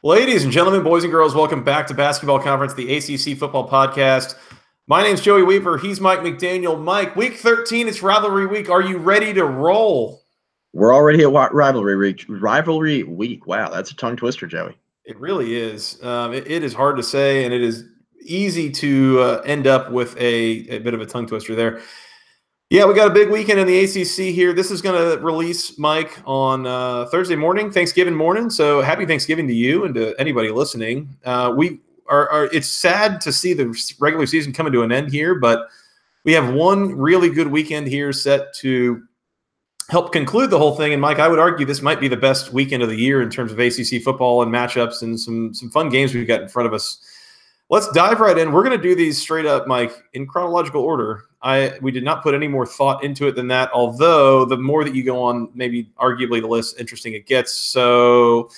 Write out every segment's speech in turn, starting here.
Ladies and gentlemen, boys and girls, welcome back to Basketball Conference, the ACC Football Podcast. My name's Joey Weaver. He's Mike McDaniel. Mike, week 13, it's rivalry week. Are you ready to roll? We're already at rivalry week. Rivalry week. Wow, that's a tongue twister, Joey. It really is. It is hard to say, and it is easy to end up with a bit of a tongue twister there. Yeah, we got a big weekend in the ACC here. This is going to release, Mike, on Thursday morning, Thanksgiving morning. So happy Thanksgiving to you and to anybody listening. It's sad to see the regular season coming to an end here, but we have one really good weekend here set to help conclude the whole thing. And Mike, I would argue this might be the best weekend of the year in terms of ACC football and matchups and some fun games we've got in front of us. Let's dive right in. We're going to do these straight up, Mike, in chronological order. We did not put any more thought into it than that, although the more that you go on, maybe arguably the less interesting it gets. So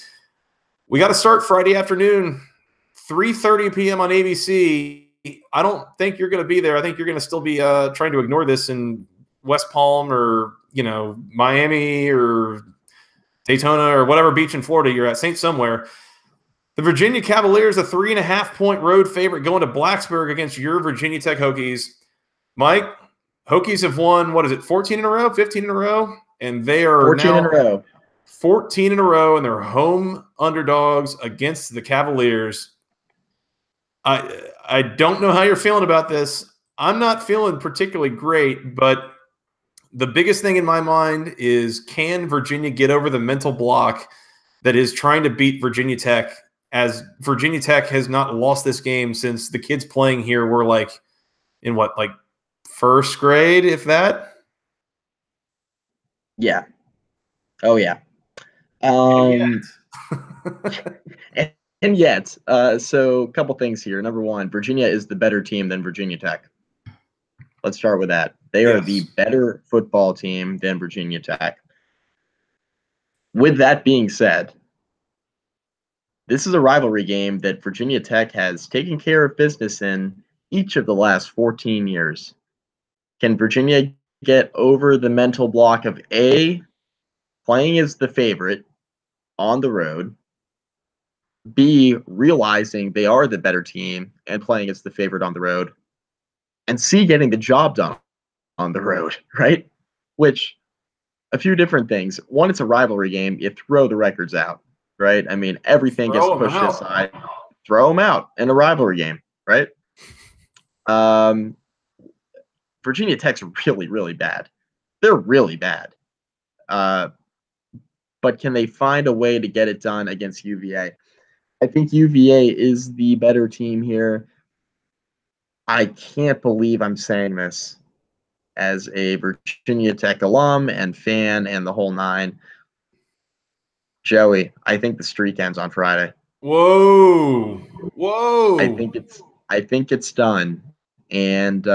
we got to start Friday afternoon, 3:30 p.m. on ABC. I don't think you're going to be there. I think you're going to still be trying to ignore this in West Palm or, Miami or Daytona or whatever beach in Florida you're at, St. Somewhere. The Virginia Cavaliers, a 3.5-point road favorite, going to Blacksburg against your Virginia Tech Hokies. Mike, Hokies have won, 14 in a row, 15 in a row? And they are 14 now in a row. 14 in a row, and they're home underdogs against the Cavaliers. I don't know how you're feeling about this. I'm not feeling particularly great, but the biggest thing in my mind is, can Virginia get over the mental block that is trying to beat Virginia Tech, as Virginia Tech has not lost this game since the kids playing here were in first grade, if that? Yeah. Oh, yeah. And yet. So a couple things here. Number one, Virginia is the better team than Virginia Tech. Let's start with that. They are the better football team than Virginia Tech. With that being said, this is a rivalry game that Virginia Tech has taken care of business in each of the last 14 years. Can Virginia get over the mental block of A, playing as the favorite on the road, B, realizing they are the better team and playing as the favorite on the road, and C, getting the job done on the road, right? Which, a few different things. One, it's a rivalry game. You throw the records out, right? I mean, everything gets pushed aside. Throw them out in a rivalry game, right? Virginia Tech's really, really bad. They're really bad. But can they find a way to get it done against UVA? I think UVA is the better team here. I can't believe I'm saying this as a Virginia Tech alum and fan and the whole nine. Joey, I think the streak ends on Friday. Whoa. I think it's done. And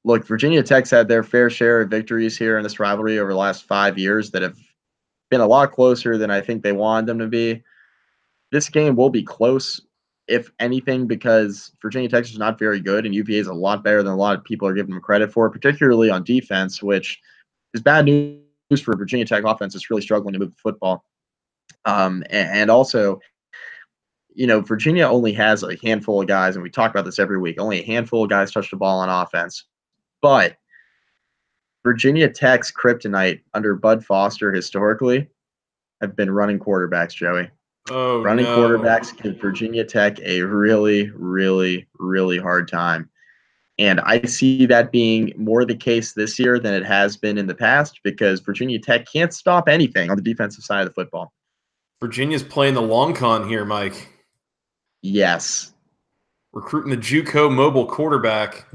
look, Virginia Tech's had their fair share of victories here in this rivalry over the last 5 years that have been a lot closer than I think they wanted them to be. This game will be close, if anything, because Virginia Tech is not very good, and UVA is a lot better than a lot of people are giving them credit for, particularly on defense, which is bad news for Virginia Tech offense. It's really struggling to move the football. And also, Virginia only has a handful of guys, and we talk about this every week. Only a handful of guys touch the ball on offense. But Virginia Tech's kryptonite under Bud Foster historically have been running quarterbacks, Joey. Running quarterbacks give Virginia Tech a really, really, really hard time. And I see that being more the case this year than it has been in the past, because Virginia Tech can't stop anything on the defensive side of the football. Virginia's playing the long con here, Mike. Yes. Recruiting the JUCO mobile quarterback.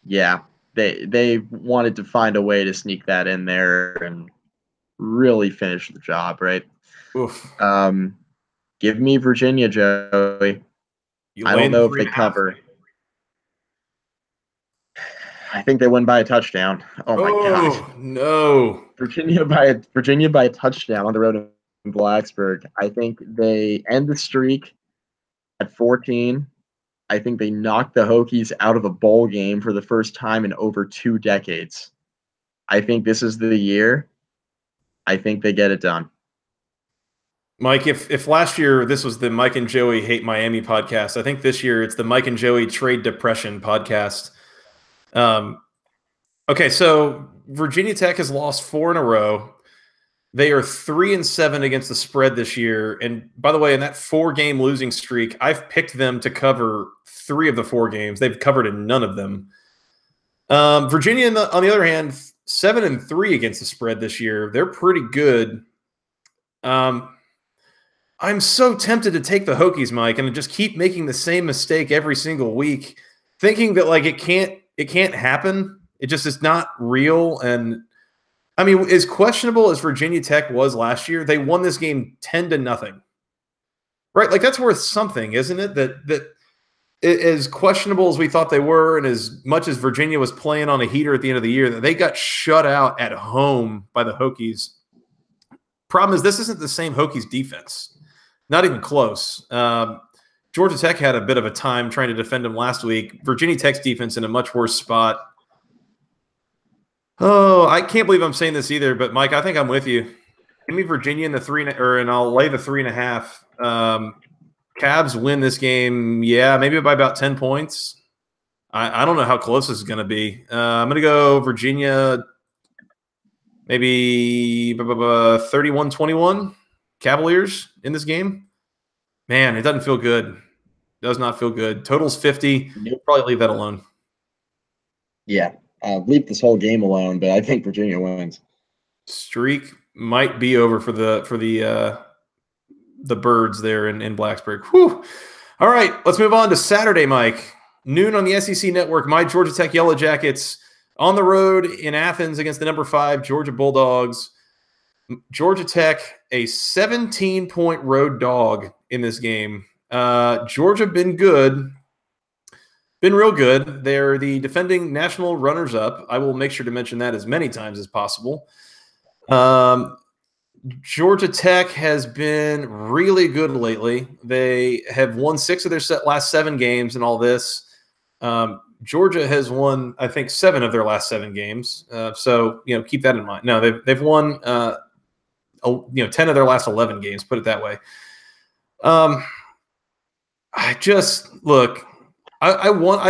Yeah. They wanted to find a way to sneak that in there and really finish the job, right? Oof. Give me Virginia, Joey. I don't know if they cover. I think they win by a touchdown. Oh my God! No. Virginia by a touchdown on the road in Blacksburg. I think they end the streak at 14. I think they knock the Hokies out of a bowl game for the first time in over 2 decades. I think this is the year. I think they get it done. Mike, if last year this was the Mike and Joey Hate Miami podcast, I think this year it's the Mike and Joey Trade Depression podcast. Okay, so Virginia Tech has lost 4 in a row. They are 3-7 against the spread this year. And by the way, in that 4-game losing streak, I've picked them to cover 3 of the 4 games. They've covered in none of them. Virginia, on the other hand, 7-3 against the spread this year. They're pretty good. I'm so tempted to take the Hokies, Mike, and just keep making the same mistake every single week, thinking that like it can't happen. It just is not real. And I mean, as questionable as Virginia Tech was last year, they won this game 10-0. Right? Like that's worth something, isn't it? That as questionable as we thought they were, and as much as Virginia was playing on a heater at the end of the year, that they got shut out at home by the Hokies. Problem is, this isn't the same Hokies defense. Not even close. Georgia Tech had a bit of a time trying to defend them last week. Virginia Tech's defense in a much worse spot. Oh, I can't believe I'm saying this either, but Mike, I think I'm with you. Give me Virginia in the 3, and I'll lay the 3.5. Cavs win this game, yeah, maybe by about 10 points. I don't know how close this is going to be. I'm going to go Virginia, maybe 31-21 Cavaliers in this game. Man, it doesn't feel good. Does not feel good. Total's 50. You'll probably leave that alone. Yeah, leave this whole game alone, but I think Virginia wins. Streak might be over for the Birds there in Blacksburg. Whew. All right, let's move on to Saturday, Mike. Noon on the SEC Network. My Georgia Tech Yellow Jackets on the road in Athens against the number 5 Georgia Bulldogs. Georgia Tech, a 17-point road dog in this game. Georgia been good. Been real good. They're the defending national runners-up. I will make sure to mention that as many times as possible. Georgia Tech has been really good lately. They have won 6 of their last 7 games in all this. Georgia has won, I think, 7 of their last 7 games. So, keep that in mind. No, they've won, 10 of their last 11 games, put it that way. I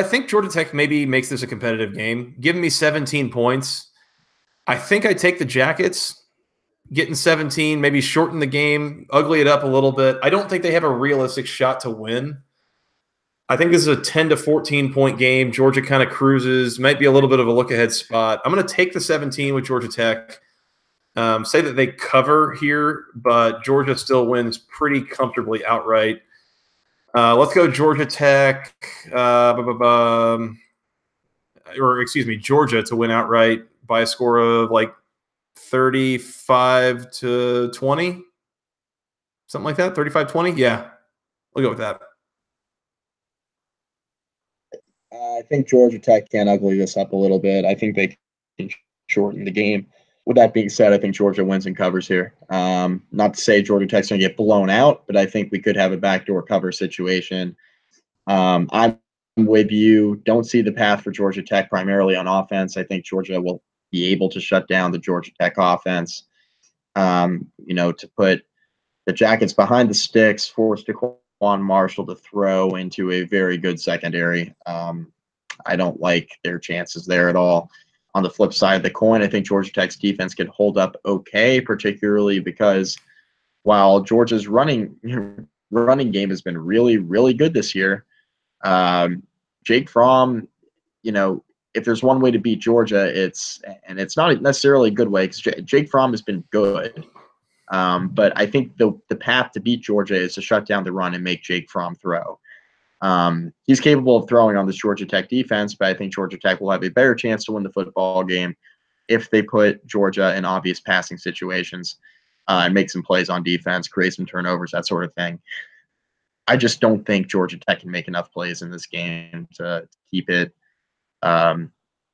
think Georgia Tech maybe makes this a competitive game. Give me 17 points. I think I take the Jackets. Getting 17, maybe shorten the game, ugly it up a little bit. I don't think they have a realistic shot to win. I think this is a 10 to 14 point game. Georgia kind of cruises, might be a little bit of a look ahead spot. I'm going to take the 17 with Georgia Tech. Say that they cover here, but Georgia still wins pretty comfortably outright. Let's go Georgia Tech, Georgia to win outright by a score of like 35-20, something like that. 35-20. Yeah, we'll go with that. I think Georgia Tech can ugly this up a little bit. I think they can shorten the game. With that being said, I think Georgia wins and covers here. Not to say Georgia Tech's going to get blown out, but I think we could have a backdoor cover situation. I'm with you. Don't see the path for Georgia Tech primarily on offense. I think Georgia will be able to shut down the Georgia Tech offense, to put the Jackets behind the sticks, force DeQuan Marshall to throw into a very good secondary. I don't like their chances there at all. On the flip side of the coin, I think Georgia Tech's defense can hold up okay, particularly because while Georgia's running game has been really, really good this year, Jake Fromm, if there's one way to beat Georgia, it's not necessarily a good way because Jake Fromm has been good. But I think the path to beat Georgia is to shut down the run and make Jake Fromm throw. He's capable of throwing on this Georgia Tech defense, but I think Georgia Tech will have a better chance to win the football game if they put Georgia in obvious passing situations and make some plays on defense, create some turnovers, that sort of thing. I just don't think Georgia Tech can make enough plays in this game to keep it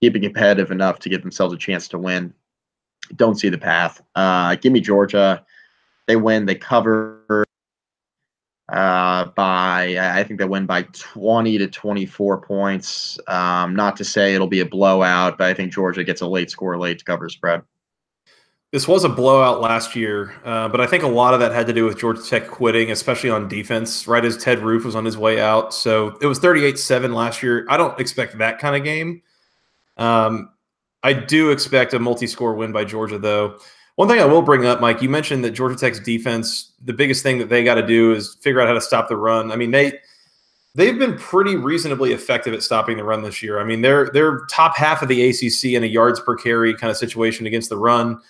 competitive enough to give themselves a chance to win. Don't see the path. Give me Georgia. They win. They cover I think they win by 20 to 24 points. Not to say it'll be a blowout, but I think Georgia gets a late score late to cover spread. This was a blowout last year, but I think a lot of that had to do with Georgia Tech quitting, especially on defense, right as Ted Roof was on his way out. So it was 38-7 last year. I don't expect that kind of game. I do expect a multi-score win by Georgia, though. One thing I will bring up, Mike, you mentioned that Georgia Tech's defense, the biggest thing that they got to do is figure out how to stop the run. I mean, they've been pretty reasonably effective at stopping the run this year. I mean, they're top half of the ACC in a yards per carry kind of situation against the run.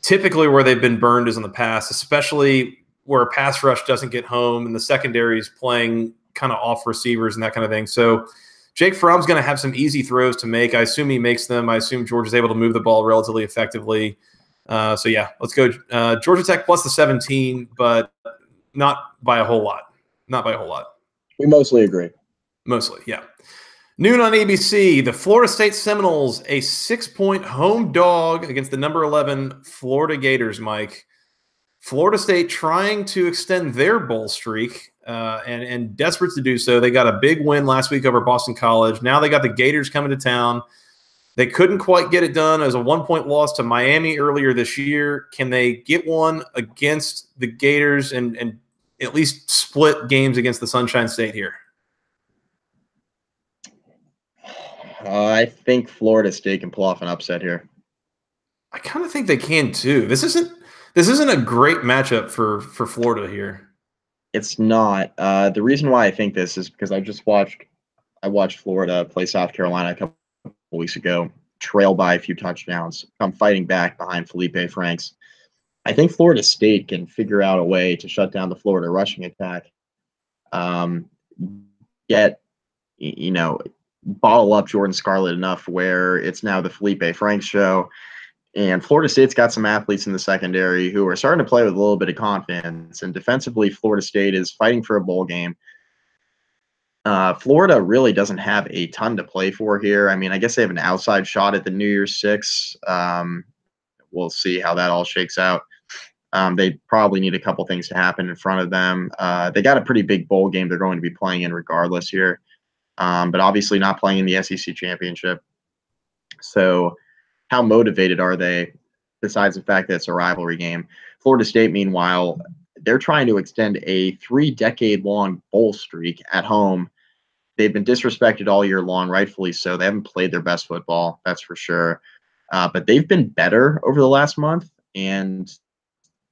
Typically where they've been burned is in the past, especially where a pass rush doesn't get home and the secondary is playing kind of off receivers and that kind of thing. So Jake Fromm's going to have some easy throws to make. I assume he makes them. I assume Georgia's able to move the ball relatively effectively. So, yeah, let's go Georgia Tech plus the 17, but not by a whole lot. Not by a whole lot. We mostly agree. Mostly, yeah. Noon on ABC, the Florida State Seminoles, a 6-point home dog against the number 11 Florida Gators, Mike. Florida State trying to extend their bowl streak and desperate to do so. They got a big win last week over Boston College. Now they got the Gators coming to town. They couldn't quite get it done as a 1-point loss to Miami earlier this year. Can they get one against the Gators and at least split games against the Sunshine State here? I think Florida State can pull off an upset here. I kind of think they can too. This isn't a great matchup for Florida here. It's not. The reason why I think this is because I watched Florida play South Carolina a couple weeks ago, trail by a few touchdowns, come fighting back behind Felipe Franks. I think Florida State can figure out a way to shut down the Florida rushing attack. Bottle up Jordan Scarlett enough where it's now the Felipe Franks show. And Florida State's got some athletes in the secondary who are starting to play with a little bit of confidence. And defensively, Florida State is fighting for a bowl game. Florida really doesn't have a ton to play for here. I mean, I guess they have an outside shot at the New Year's Six. We'll see how that all shakes out. They probably need a couple things to happen in front of them. They got a pretty big bowl game they're going to be playing in regardless here. But obviously not playing in the SEC championship. So how motivated are they, besides the fact that it's a rivalry game? Florida State, meanwhile, they're trying to extend a 3-decade-long bowl streak at home. They've been disrespected all year long, rightfully so. They haven't played their best football, that's for sure. But they've been better over the last month and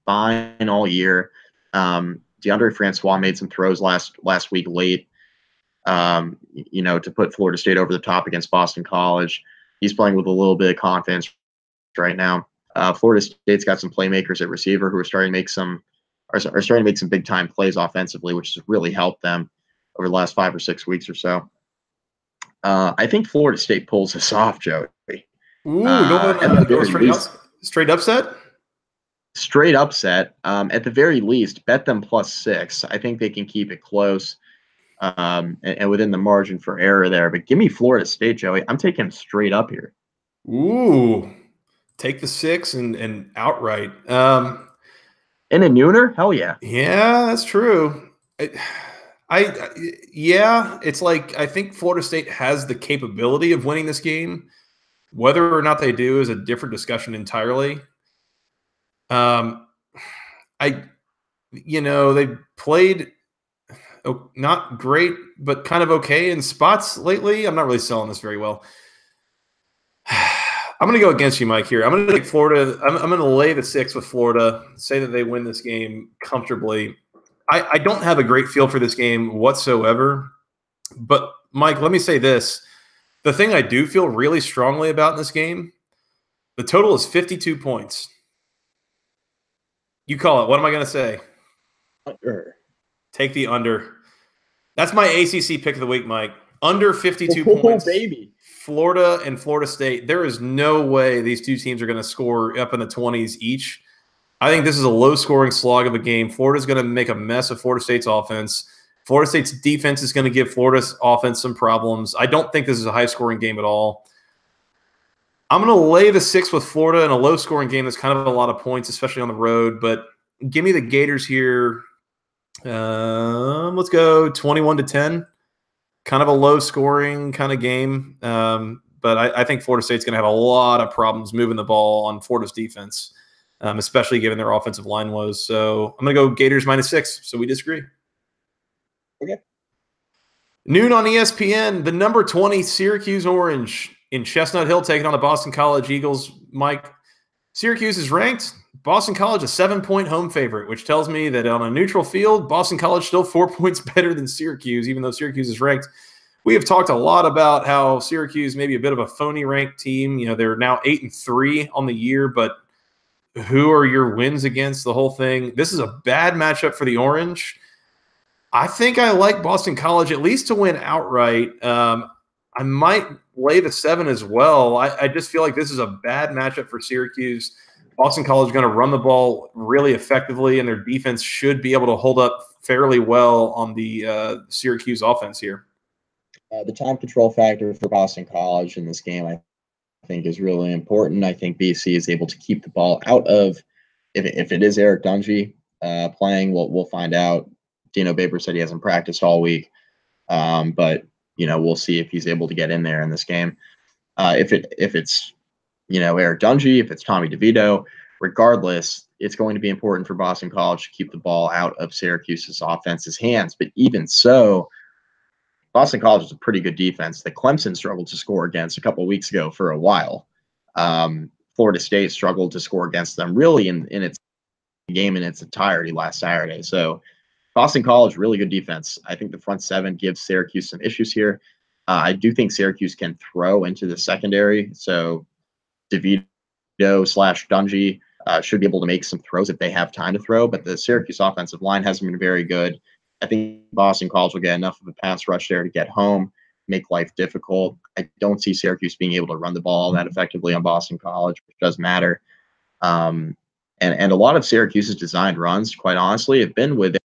fine all year. DeAndre Francois made some throws last week late. To put Florida State over the top against Boston College. He's playing with a little bit of confidence right now. Florida State's got some playmakers at receiver who are starting to make some big time plays offensively, which has really helped them over the last 5 or 6 weeks or so. I think Florida State pulls this off, Joey. Straight upset? Straight upset. At the very least, bet them +6. I think they can keep it close. And within the margin for error there. But give me Florida State, Joey. I'm taking straight up here. Ooh, take the 6 and outright. In a nooner? Hell yeah. Yeah, that's true. It's like I think Florida State has the capability of winning this game. Whether or not they do is a different discussion entirely. They played not great, but kind of okay in spots lately. I'm not really selling this very well. I'm going to go against you, Mike, here. I'm going to take Florida. I'm going to lay the 6 with Florida, say that they win this game comfortably. I don't have a great feel for this game whatsoever. But, Mike, let me say this. The thing I do feel really strongly about in this game, the total is 52 points. You call it. What am I going to say? Under. Take the under. That's my ACC pick of the week, Mike. Under 52 points. Baby. Florida and Florida State. There is no way these two teams are going to score up in the 20s each. I think this is a low-scoring slog of a game. Florida's going to make a mess of Florida State's offense. Florida State's defense is going to give Florida's offense some problems. I don't think this is a high-scoring game at all. I'm going to lay the 6 with Florida in a low-scoring game that's kind of a lot of points, especially on the road. But give me the Gators here. Let's go 21-10. Kind of a low-scoring kind of game. But I think Florida State's going to have a lot of problems moving the ball on Florida's defense. especially given their offensive line woes. So I'm going to go Gators -6. So we disagree. Okay. Noon on ESPN, the number 20 Syracuse Orange in Chestnut Hill taking on the Boston College Eagles. Mike, Syracuse is ranked. Boston College a 7-point home favorite, which tells me that on a neutral field, Boston College still 4 points better than Syracuse, even though Syracuse is ranked. We have talked a lot about how Syracuse may be a bit of a phony ranked team. You know, they're now 8-3 on the year, but who are your wins against, the whole thing? This is a bad matchup for the Orange. I think I like Boston College at least to win outright. I might lay the 7 as well. I just feel like this is a bad matchup for Syracuse. Boston College is going to run the ball really effectively, and their defense should be able to hold up fairly well on the Syracuse offense here. The time control factor for Boston College in this game, I think, is really important. I think BC is able to keep the ball out of, if it is Eric Dungy playing, we'll find out. Dino Baber said he hasn't practiced all week, but we'll see if he's able to get in there in this game. If it's Eric Dungy, if it's Tommy DeVito, regardless, it's going to be important for Boston College to keep the ball out of Syracuse's offense's hands. But even so, Boston College is a pretty good defense that Clemson struggled to score against a couple of weeks ago for a while. Florida State struggled to score against them really in its game in its entirety last Saturday. So Boston College, really good defense. I think the front 7 gives Syracuse some issues here. I do think Syracuse can throw into the secondary. So DeVito/Dungy should be able to make some throws if they have time to throw. But the Syracuse offensive line hasn't been very good. I think Boston College will get enough of a pass rush there to get home, make life difficult. I don't see Syracuse being able to run the ball that effectively on Boston College, which does matter. And a lot of Syracuse's designed runs, quite honestly, have been with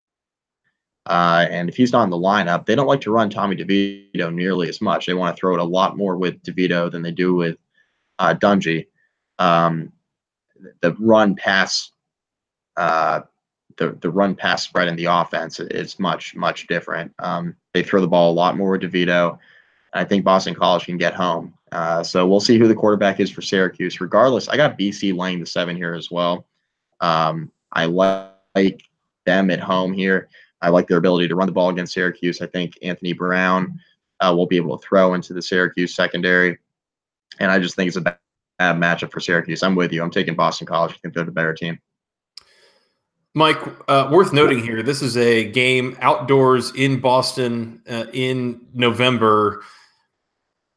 and if he's not in the lineup, they don't like to run Tommy DeVito nearly as much. They want to throw it a lot more with DeVito than they do with Dungy. The run pass, the run pass spread in the offense is much different. They throw the ball a lot more with DeVito. I think Boston College can get home. So we'll see who the quarterback is for Syracuse. Regardless, I got BC laying the 7 here as well. I like them at home here. I like their ability to run the ball against Syracuse. I think Anthony Brown will be able to throw into the Syracuse secondary. And I just think it's a bad matchup for Syracuse. I'm with you. I'm taking Boston College. I think they're the better team. Mike, worth noting here, this is a game outdoors in Boston in November.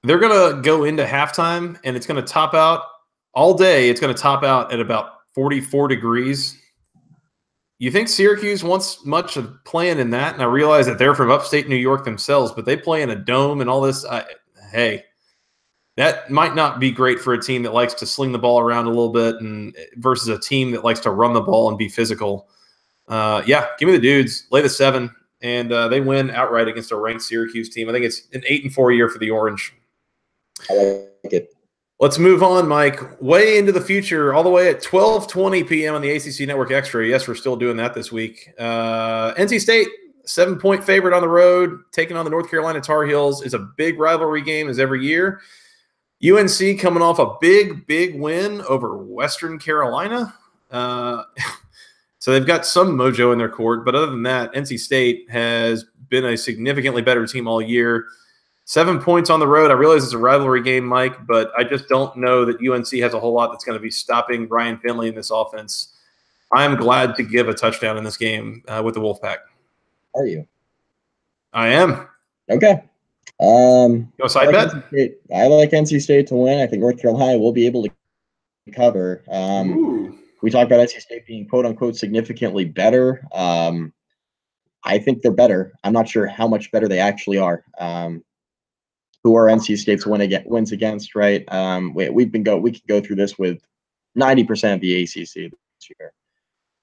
They're going to go into halftime, and it's going to top out all day. It's going to top out at about 44 degrees. You think Syracuse wants much of playing in that? And I realize that they're from upstate New York themselves, but they play in a dome and all this. Hey, that might not be great for a team that likes to sling the ball around a little bit and versus a team that likes to run the ball and be physical. Yeah, give me the dudes. Lay the 7, and they win outright against a ranked Syracuse team. I think it's an 8-4 year for the Orange. I like it. Let's move on, Mike. Way into the future, all the way at 12:20 p.m. on the ACC Network Extra. Yes, we're still doing that this week. NC State, 7-point favorite on the road, taking on the North Carolina Tar Heels. Is a big rivalry game as every year. UNC coming off a big win over Western Carolina. So they've got some mojo in their court. But other than that, NC State has been a significantly better team all year. 7 points on the road. I realize it's a rivalry game, Mike, but I just don't know that UNC has a whole lot that's going to be stopping Ryan Finley in this offense. I'm glad to give a touchdown in this game with the Wolfpack. Are you? I am. Okay. Go side bet? I like NC State to win. I think North Carolina will be able to cover. We talked about NC State being quote-unquote significantly better. I think they're better. I'm not sure how much better they actually are. Who are NC State's wins against, right? We can go through this with 90% of the ACC this year.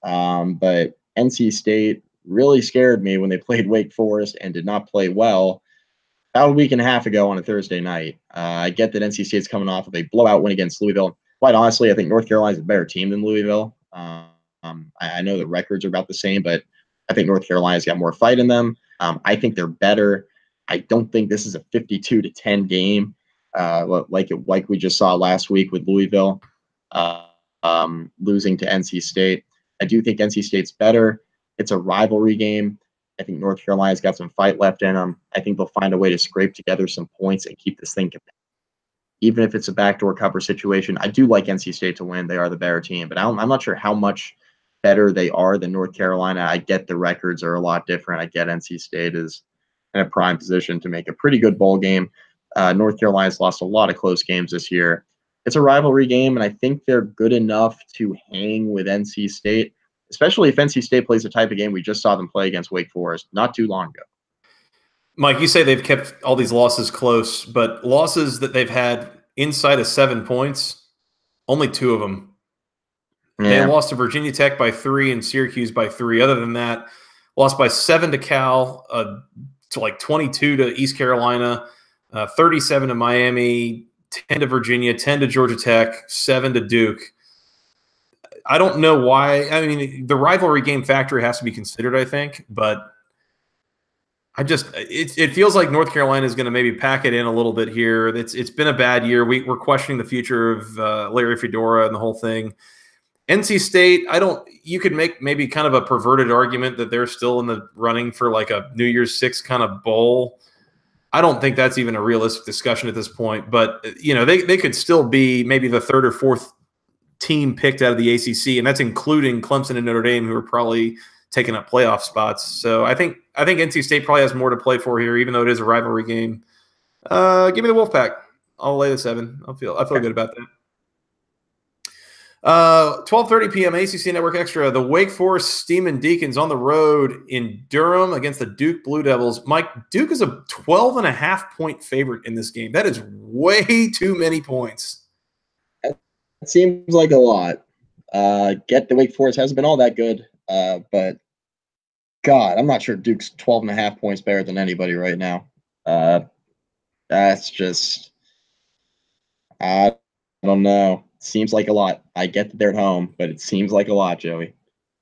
But NC State really scared me when they played Wake Forest and did not play well about a week and a half ago on a Thursday night. I get that NC State's coming off of a blowout win against Louisville. Quite honestly, I think North Carolina's a better team than Louisville. I know the records are about the same, but I think North Carolina's got more fight in them. I think they're better. I don't think this is a 52-10 game like we just saw last week with Louisville. losing to NC State. I do think NC State's better. It's a rivalry game. I think North Carolina's got some fight left in them. I think they'll find a way to scrape together some points and keep this thing competitive. Even if it's a backdoor cover situation, I do like NC State to win. They are the better team, but I'm not sure how much better they are than North Carolina. I get the records are a lot different. I get NC State is in a prime position to make a pretty good bowl game. North Carolina's lost a lot of close games this year. It's a rivalry game, and I think they're good enough to hang with NC State, especially if NC State plays the type of game we just saw them play against Wake Forest not too long ago. Mike, you say they've kept all these losses close, but losses that they've had inside of 7 points, only 2 of them. Yeah. They lost to Virginia Tech by 3 and Syracuse by 3. Other than that, lost by 7 to Cal, to like 22 to East Carolina, 37 to Miami, 10 to Virginia, 10 to Georgia Tech, 7 to Duke. I don't know why. I mean, the rivalry game factor has to be considered, I think, but it feels like North Carolina is going to maybe pack it in a little bit here. It's been a bad year. We're questioning the future of Larry Fedora and the whole thing. NC State, you could make maybe kind of a perverted argument that they're still in the running for like a New Year's Six kind of bowl. I don't think that's even a realistic discussion at this point, but they could still be maybe the 3rd or 4th team picked out of the ACC, and that's including Clemson and Notre Dame, who are probably taking up playoff spots. So I think NC State probably has more to play for here, even though it is a rivalry game. Give me the Wolfpack. I'll lay the 7. I feel good about that. 12:30 p.m. ACC Network Extra. The Wake Forest Steeman Deacons on the road in Durham against the Duke Blue Devils. Mike, Duke is a 12.5-point favorite in this game. That is way too many points. It seems like a lot. Get the Wake Forest hasn't been all that good, but God, I'm not sure Duke's 12.5 points better than anybody right now. That's just, I don't know. Seems like a lot. I get that they're at home, but it seems like a lot, Joey.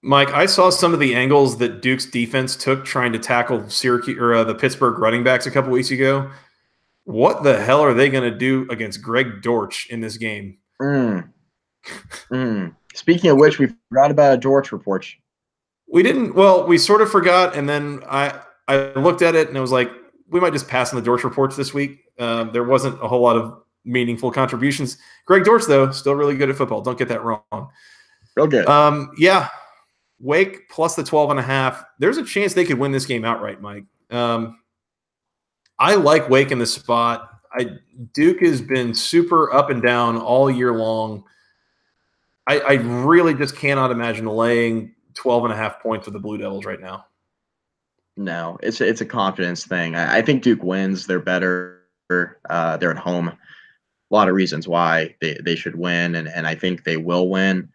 Mike, I saw some of the angles that Duke's defense took trying to tackle Syracuse or the Pittsburgh running backs a couple weeks ago. What the hell are they going to do against Greg Dortch in this game? Speaking of which, we forgot about a Dortch report. We didn't. Well, we sort of forgot, and then I looked at it and it was like, we might just pass on the Dortch reports this week. There wasn't a whole lot of meaningful contributions. Greg Dortch, though, still really good at football. Don't get that wrong. Real good. Yeah. Wake plus the 12.5. There's a chance they could win this game outright, Mike. I like Wake in the spot. Duke has been super up and down all year long. I really just cannot imagine laying 12.5 points with the Blue Devils right now. No, it's a confidence thing. I think Duke wins. They're better. They're at home. A lot of reasons why they should win, and I think they will win.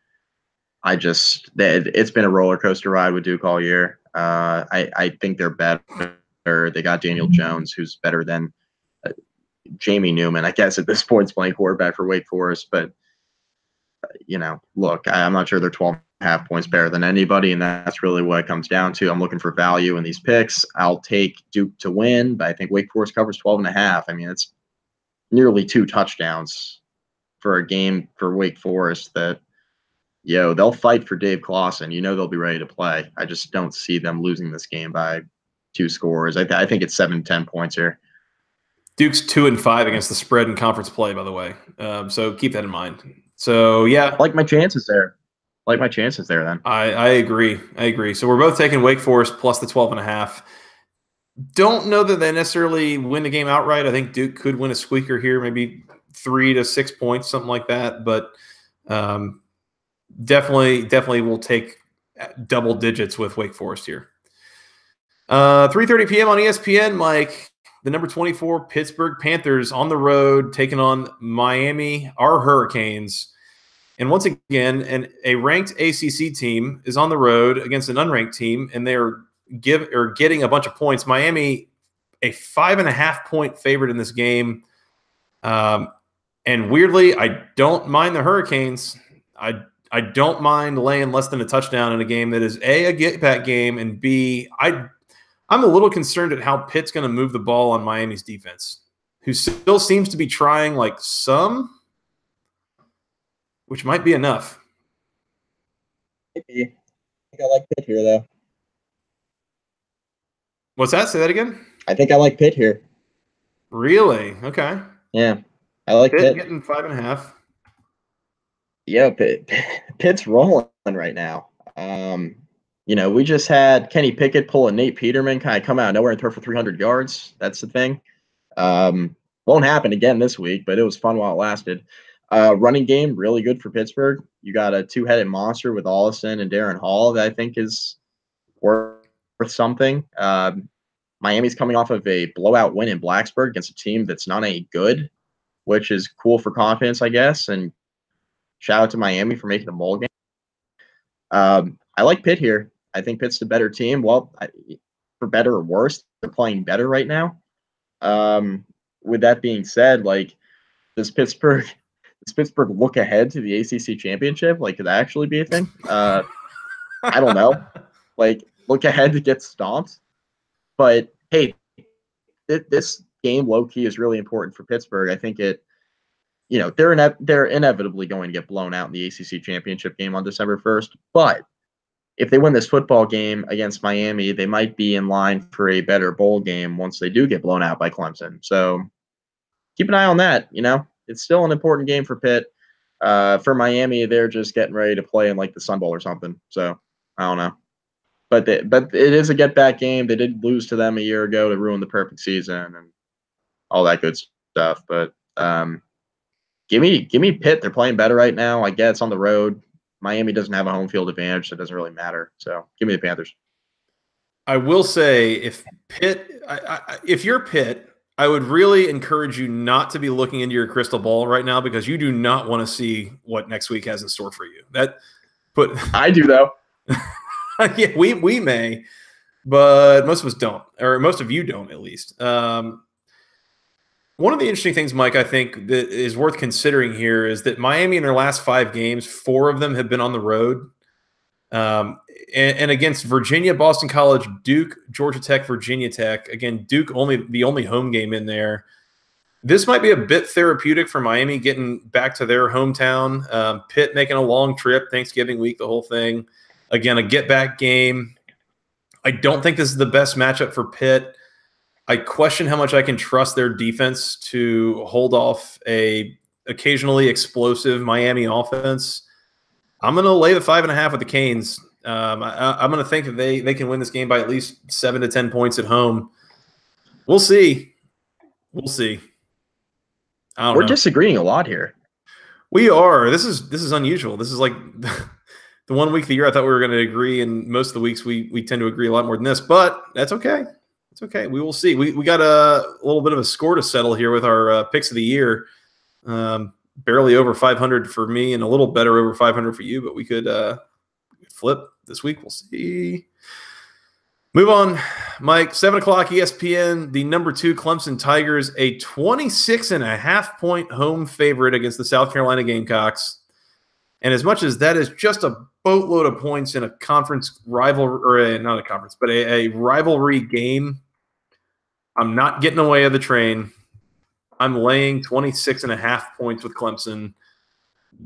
It's been a roller coaster ride with Duke all year. I think they're better. They got Daniel Jones, who's better than Jamie Newman. I guess at this point, he's playing quarterback for Wake Forest, but look, I'm not sure they're 12.5 points better than anybody, and that's really what it comes down to. I'm looking for value in these picks. I'll take Duke to win, but I think Wake Forest covers 12.5. I mean, it's nearly 2 touchdowns for a game for Wake Forest that, they'll fight for Dave Clawson. They'll be ready to play. I just don't see them losing this game by 2 scores. I think it's 7-10 points here. Duke's 2-5 against the spread in conference play, by the way. So keep that in mind. So, yeah. I like my chances there. Then. I agree. So we're both taking Wake Forest plus the 12.5. Don't know that they necessarily win the game outright. I think Duke could win a squeaker here, maybe 3 to 6 points, something like that. But definitely will take double digits with Wake Forest here. 3:30 p.m. on ESPN, Mike. The number 24 Pittsburgh Panthers on the road taking on Miami, our Hurricanes. And once again, a ranked ACC team is on the road against an unranked team, and they're getting a bunch of points. Miami, a 5.5-point favorite in this game. And weirdly, I don't mind the Hurricanes. I don't mind laying less than a touchdown in a game that is a get-back game, and B, I'm a little concerned at how Pitt's going to move the ball on Miami's defense, who still seems to be trying like some, which might be enough. Maybe. I think I like Pitt here, though. What's that? Say that again. I think I like Pitt here. Really? Okay. Yeah, I like Pitt Pitt. getting 5.5. Yeah, Pitt's rolling right now. We just had Kenny Pickett pull a Nate Peterman, kind of come out of nowhere and throw for 300 yards. That's the thing. Won't happen again this week, but it was fun while it lasted. Running game, really good for Pittsburgh. You got a two-headed monster with Allison and Darren Hall that I think is worth something. Miami's coming off of a blowout win in Blacksburg against a team that's not any good, which is cool for confidence, I guess. And shout out to Miami for making the bowl game. I like Pitt here. I think Pitt's the better team. Well, for better or worse, they're playing better right now. With that being said, like, does Pittsburgh look ahead to the ACC championship? Like, could that actually be a thing? I don't know. Like, look ahead to get stomped. But hey, this game low key is really important for Pittsburgh. I think they're inevitably going to get blown out in the ACC championship game on December 1st. But if they win this football game against Miami, they might be in line for a better bowl game once they do get blown out by Clemson. So keep an eye on that. It's still an important game for Pitt. For Miami, they're just getting ready to play in like the Sun Bowl or something. So I don't know. But it is a get back game. They did lose to them a year ago to ruin the perfect season and all that good stuff. But give me Pitt. They're playing better right now. I get it's on the road. Miami doesn't have a home field advantage, so it doesn't really matter. So give me the Panthers. I will say, if you're Pitt, I would really encourage you not to be looking into your crystal ball right now, because you do not want to see what next week has in store for you. I do, though. Yeah, we may, but most of us don't, or most of you don't, at least. One of the interesting things, Mike, I think that is worth considering here is that Miami, in their last 5 games, 4 of them have been on the road. And against Virginia, Boston College, Duke, Georgia Tech, Virginia Tech. Again, Duke the only home game in there. This might be a bit therapeutic for Miami, getting back to their hometown. Pitt making a long trip, Thanksgiving week, the whole thing. Again, a get-back game. I don't think this is the best matchup for Pitt. I question how much I can trust their defense to hold off a occasionally explosive Miami offense. I'm going to lay the 5.5 with the Canes. I'm going to think that they can win this game by at least 7 to 10 points at home. We'll see. We're disagreeing a lot here. We are. This is unusual. This is like the one week of the year I thought we were going to agree, and most of the weeks we tend to agree a lot more than this. But that's okay. It's okay. We will see. We got a little bit of a score to settle here with our picks of the year. Barely over 500 for me and a little better over 500 for you, but we could flip this week. We'll see. Move on, Mike. 7 o'clock ESPN, the number 2 Clemson Tigers, a 26.5-point home favorite against the South Carolina Gamecocks. And as much as that is just a boatload of points in a conference rivalry, or not a conference, but a rivalry game, I'm not getting away of the train. I'm laying 26.5 points with Clemson.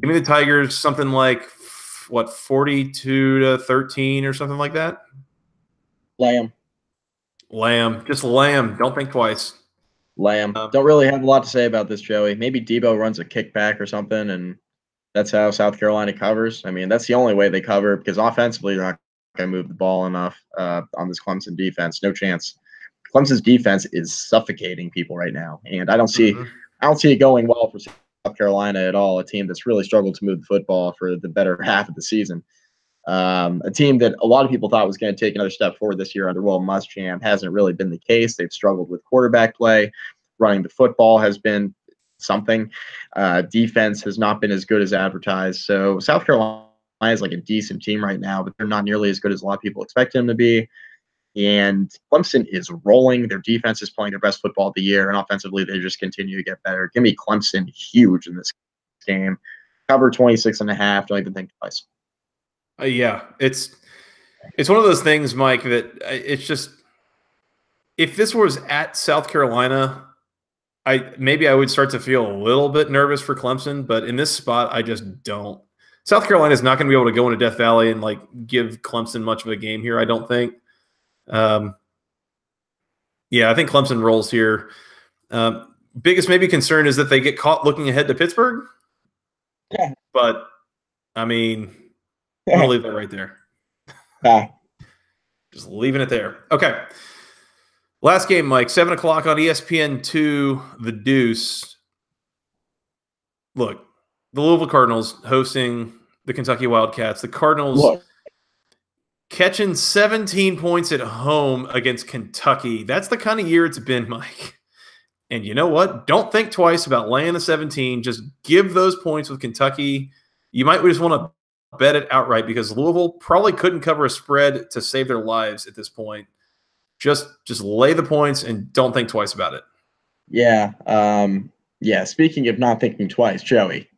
Give me the Tigers, something like, 42-13 or something like that? Lamb. Just lamb. Don't think twice. Lamb. Don't really have a lot to say about this, Joey. Maybe Debo runs a kickback or something, and that's how South Carolina covers. I mean, that's the only way they cover, because offensively they're not going to move the ball enough on this Clemson defense. No chance. Clemson's defense is suffocating people right now, and I don't see it going well for South Carolina at all. A team that's really struggled to move the football for the better half of the season. A team that a lot of people thought was going to take another step forward this year under Will Muschamp hasn't really been the case. They've struggled with quarterback play. Running the football has been something. Defense has not been as good as advertised. So South Carolina is like a decent team right now, but they're not nearly as good as a lot of people expect them to be. And Clemson is rolling. Their defense is playing their best football of the year, and offensively they just continue to get better. Give me Clemson huge in this game. Cover 26.5. Don't even think twice. Yeah, it's one of those things, Mike, that it's just, if this was at South Carolina, maybe I would start to feel a little bit nervous for Clemson, but in this spot, I just don't. South Carolina is not going to be able to go into Death Valley and like give Clemson much of a game here, I don't think. Yeah, I think Clemson rolls here. Biggest maybe concern is that they get caught looking ahead to Pittsburgh. Yeah. But, I mean, I'm going to leave that right there. Just leaving it there. Okay. Last game, Mike, 7 o'clock on ESPN2, The Deuce. Look, the Louisville Cardinals hosting the Kentucky Wildcats. The Cardinals catching 17 points at home against Kentucky. That's the kind of year it's been, Mike. And you know what? Don't think twice about laying the 17. Just give those points with Kentucky. You might just want to bet it outright because Louisville probably couldn't cover a spread to save their lives at this point. Just lay the points and don't think twice about it. Yeah. Yeah. Speaking of not thinking twice, Joey,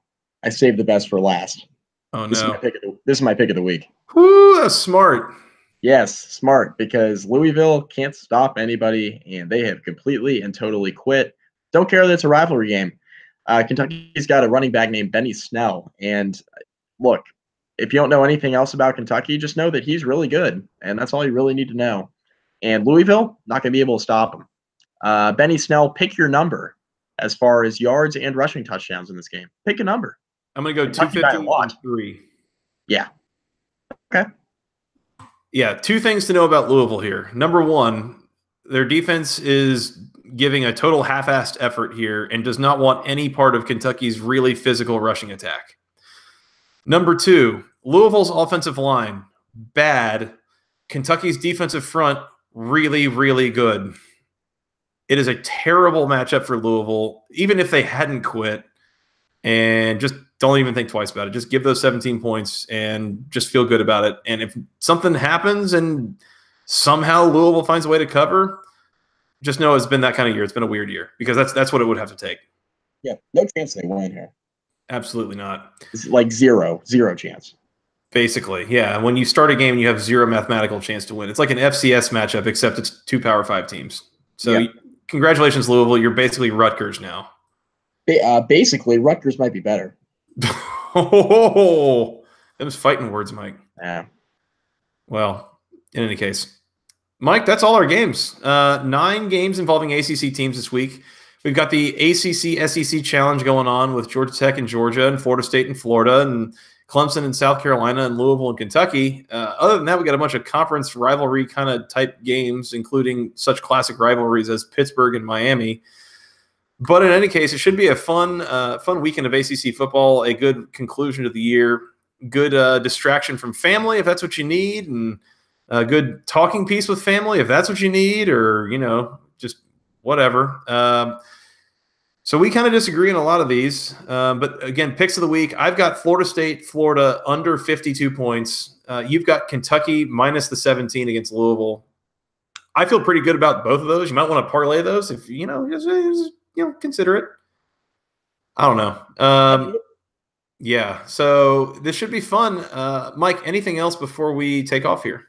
I saved the best for last. Oh, this no. This is my pick of the week. Whoo, that's smart. Yes, smart, because Louisville can't stop anybody, and they have completely and totally quit. Don't care that it's a rivalry game. Kentucky's got a running back named Benny Snell. And look, if you don't know anything else about Kentucky, just know that he's really good, and that's all you really need to know. And Louisville, not going to be able to stop him. Benny Snell, pick your number as far as yards and rushing touchdowns in this game. Pick a number. I'm going to go 253. Yeah. Okay. Yeah, two things to know about Louisville here. Number one, their defense is giving a total half-assed effort here and does not want any part of Kentucky's really physical rushing attack. Number two, Louisville's offensive line, bad. Kentucky's defensive front, really, really good. It is a terrible matchup for Louisville, even if they hadn't quit. And just don't even think twice about it. Just give those 17 points and just feel good about it. And if something happens and somehow Louisville finds a way to cover, just know it's been that kind of year. It's been a weird year because that's what it would have to take. Yeah, no chance they win here. Absolutely not. It's like zero chance. Basically, yeah. When you start a game, you have zero mathematical chance to win. It's like an FCS matchup, except it's 2 Power 5 teams. So congratulations, Louisville. You're basically Rutgers now. Basically, Rutgers might be better. Oh, those fighting words, Mike. Yeah. Well, in any case, Mike, that's all our games. 9 games involving ACC teams this week. We've got the ACC SEC Challenge going on with Georgia Tech and Georgia and Florida State and Florida and Clemson and South Carolina and Louisville and Kentucky. Other than that, we got a bunch of conference rivalry kind of type games, including such classic rivalries as Pittsburgh and Miami. But in any case, it should be a fun weekend of ACC football, a good conclusion to the year, good distraction from family if that's what you need, and a good talking piece with family if that's what you need, or, just whatever. So we kind of disagree on a lot of these. But again, picks of the week, I've got Florida State, Florida under 52 points. You've got Kentucky minus the 17 against Louisville. I feel pretty good about both of those. You might want to parlay those if, just consider it. I don't know. Yeah, so this should be fun. Mike, anything else before we take off here?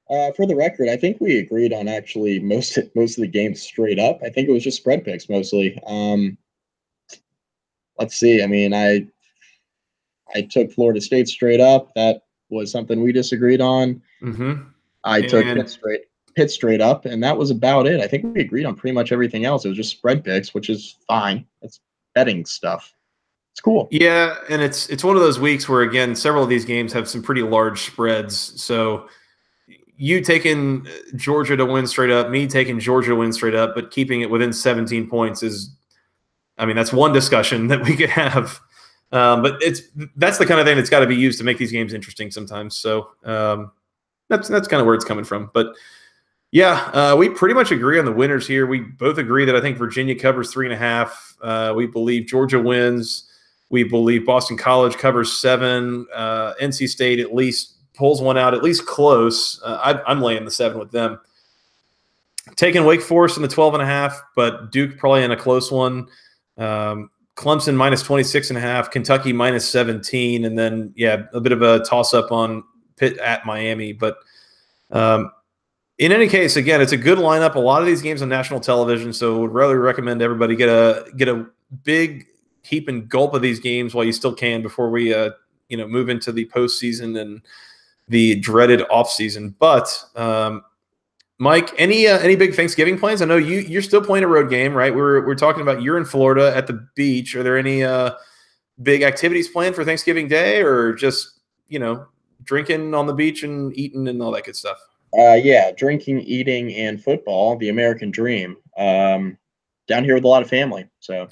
For the record, I think we agreed on actually most of the games straight up. I think it was just spread picks mostly. Let's see. I mean, I took Florida State straight up. That was something we disagreed on. Mm-hmm. I took Pitt straight up, and that was about it. I think we agreed on pretty much everything else. It was just spread picks, which is fine. It's betting stuff. It's cool. Yeah, and it's one of those weeks where, again, several of these games have some pretty large spreads. So you taking Georgia to win straight up, me taking Georgia to win straight up, but keeping it within 17 points is, that's one discussion that we could have. But that's the kind of thing that's got to be used to make these games interesting sometimes. So that's kind of where it's coming from. But yeah, we pretty much agree on the winners here. We both agree that I think Virginia covers 3.5. We believe Georgia wins. We believe Boston College covers 7. NC State at least pulls one out, at least close. I'm laying the 7 with them. Taking Wake Forest in the 12.5, but Duke probably in a close one. Clemson minus 26.5, Kentucky minus 17, and then, a bit of a toss-up on Pitt at Miami. But in any case, again, it's a good lineup. A lot of these games on national television, so would really recommend everybody get a big heap and gulp of these games while you still can before we move into the postseason and the dreaded offseason. But Mike, any big Thanksgiving plans? I know you're still playing a road game, right? We're talking about you're in Florida at the beach. Are there any big activities planned for Thanksgiving Day, or just drinking on the beach and eating and all that good stuff? Yeah, drinking, eating, and football, the American dream. Down here with a lot of family. So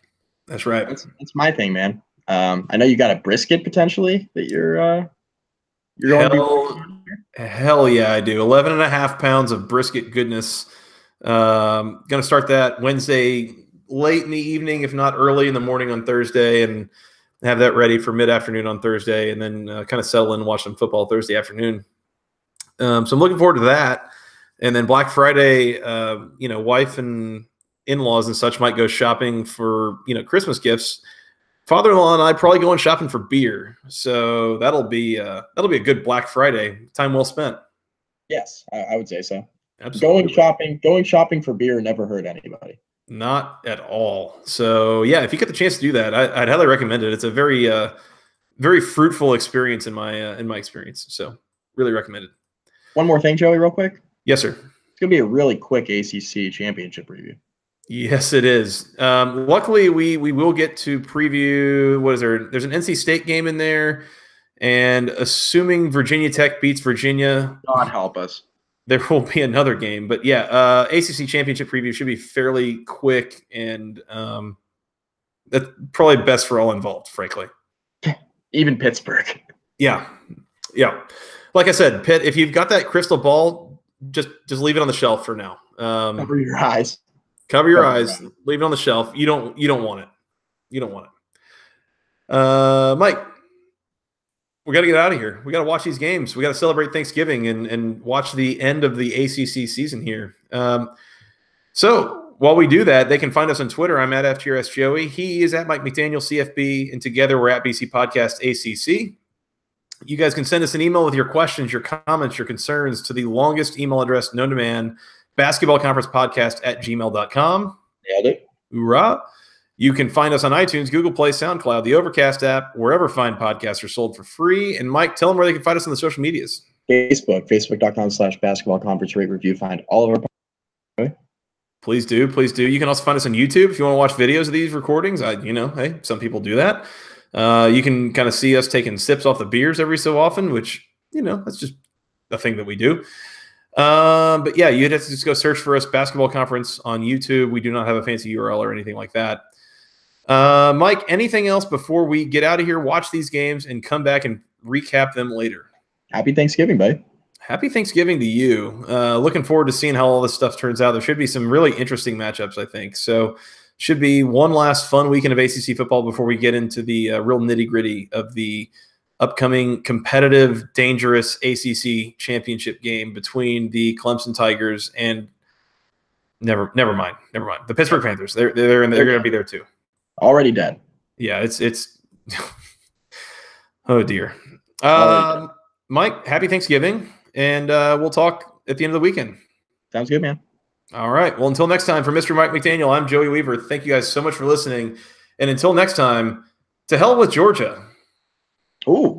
that's right. That's my thing, man. I know you got a brisket potentially that you're going to be. Hell yeah, I do. 11.5 pounds of brisket goodness. Going to start that Wednesday late in the evening, if not early in the morning on Thursday, and have that ready for mid-afternoon on Thursday, and then kind of settle in and watch some football Thursday afternoon. So I'm looking forward to that. And then Black Friday, wife and in-laws and such might go shopping for, Christmas gifts. Father-in-law and I probably going shopping for beer. So that'll be a good Black Friday. Time well spent. Yes, I would say so. Absolutely. Going shopping for beer never hurt anybody. Not at all. So yeah, if you get the chance to do that, I'd highly recommend it. It's a very, very fruitful experience in my experience. So really recommend it. One more thing, Joey, real quick. Yes, sir. It's gonna be a really quick ACC championship review. Yes, it is. Luckily, we will get to preview. What is there? There's an NC State game in there, and assuming Virginia Tech beats Virginia, God help us, there will be another game. But yeah, ACC championship preview should be fairly quick, and that's probably best for all involved, frankly. Even Pittsburgh. Yeah. Like I said, Pitt, if you've got that crystal ball, just leave it on the shelf for now. Cover your eyes. Cover your eyes. Leave it on the shelf. You don't want it. You don't want it. Mike, we got to get out of here. We got to watch these games. We got to celebrate Thanksgiving and watch the end of the ACC season here. So while we do that, they can find us on Twitter. I'm at FTRSJoey. He is at Mike McDaniel CFB, and together we're at BC Podcast ACC. You guys can send us an email with your questions, your comments, your concerns to the longest email address known to man, basketballconferencepodcast@gmail.com. Nailed it. Hoorah. You can find us on iTunes, Google Play, SoundCloud, the Overcast app, wherever fine podcasts are sold for free. And Mike, tell them where they can find us on the social medias. Facebook.com/basketballconference rate review. Find all of our. Please do. You can also find us on YouTube if you want to watch videos of these recordings. Hey, some people do that. You can kind of see us taking sips off the beers every so often, which, that's just a thing that we do. But yeah, you'd have to just go search for us, Basketball Conference, on YouTube. We do not have a fancy URL or anything like that. Mike, anything else before we get out of here, watch these games, and come back and recap them later? Happy Thanksgiving, buddy. Happy Thanksgiving to you. Looking forward to seeing how all this stuff turns out. There should be some really interesting matchups, I think. So should be one last fun weekend of ACC football before we get into the real nitty-gritty of the upcoming competitive, dangerous ACC championship game between the Clemson Tigers and never mind. The Pittsburgh Panthers. They're going to be there too. Already dead. Yeah, it's oh dear. Mike, happy Thanksgiving, and we'll talk at the end of the weekend. Sounds good, man. All right. Well, until next time, for Mr. Mike McDaniel, I'm Joey Weaver. Thank you guys so much for listening. And until next time, to hell with Georgia. Ooh.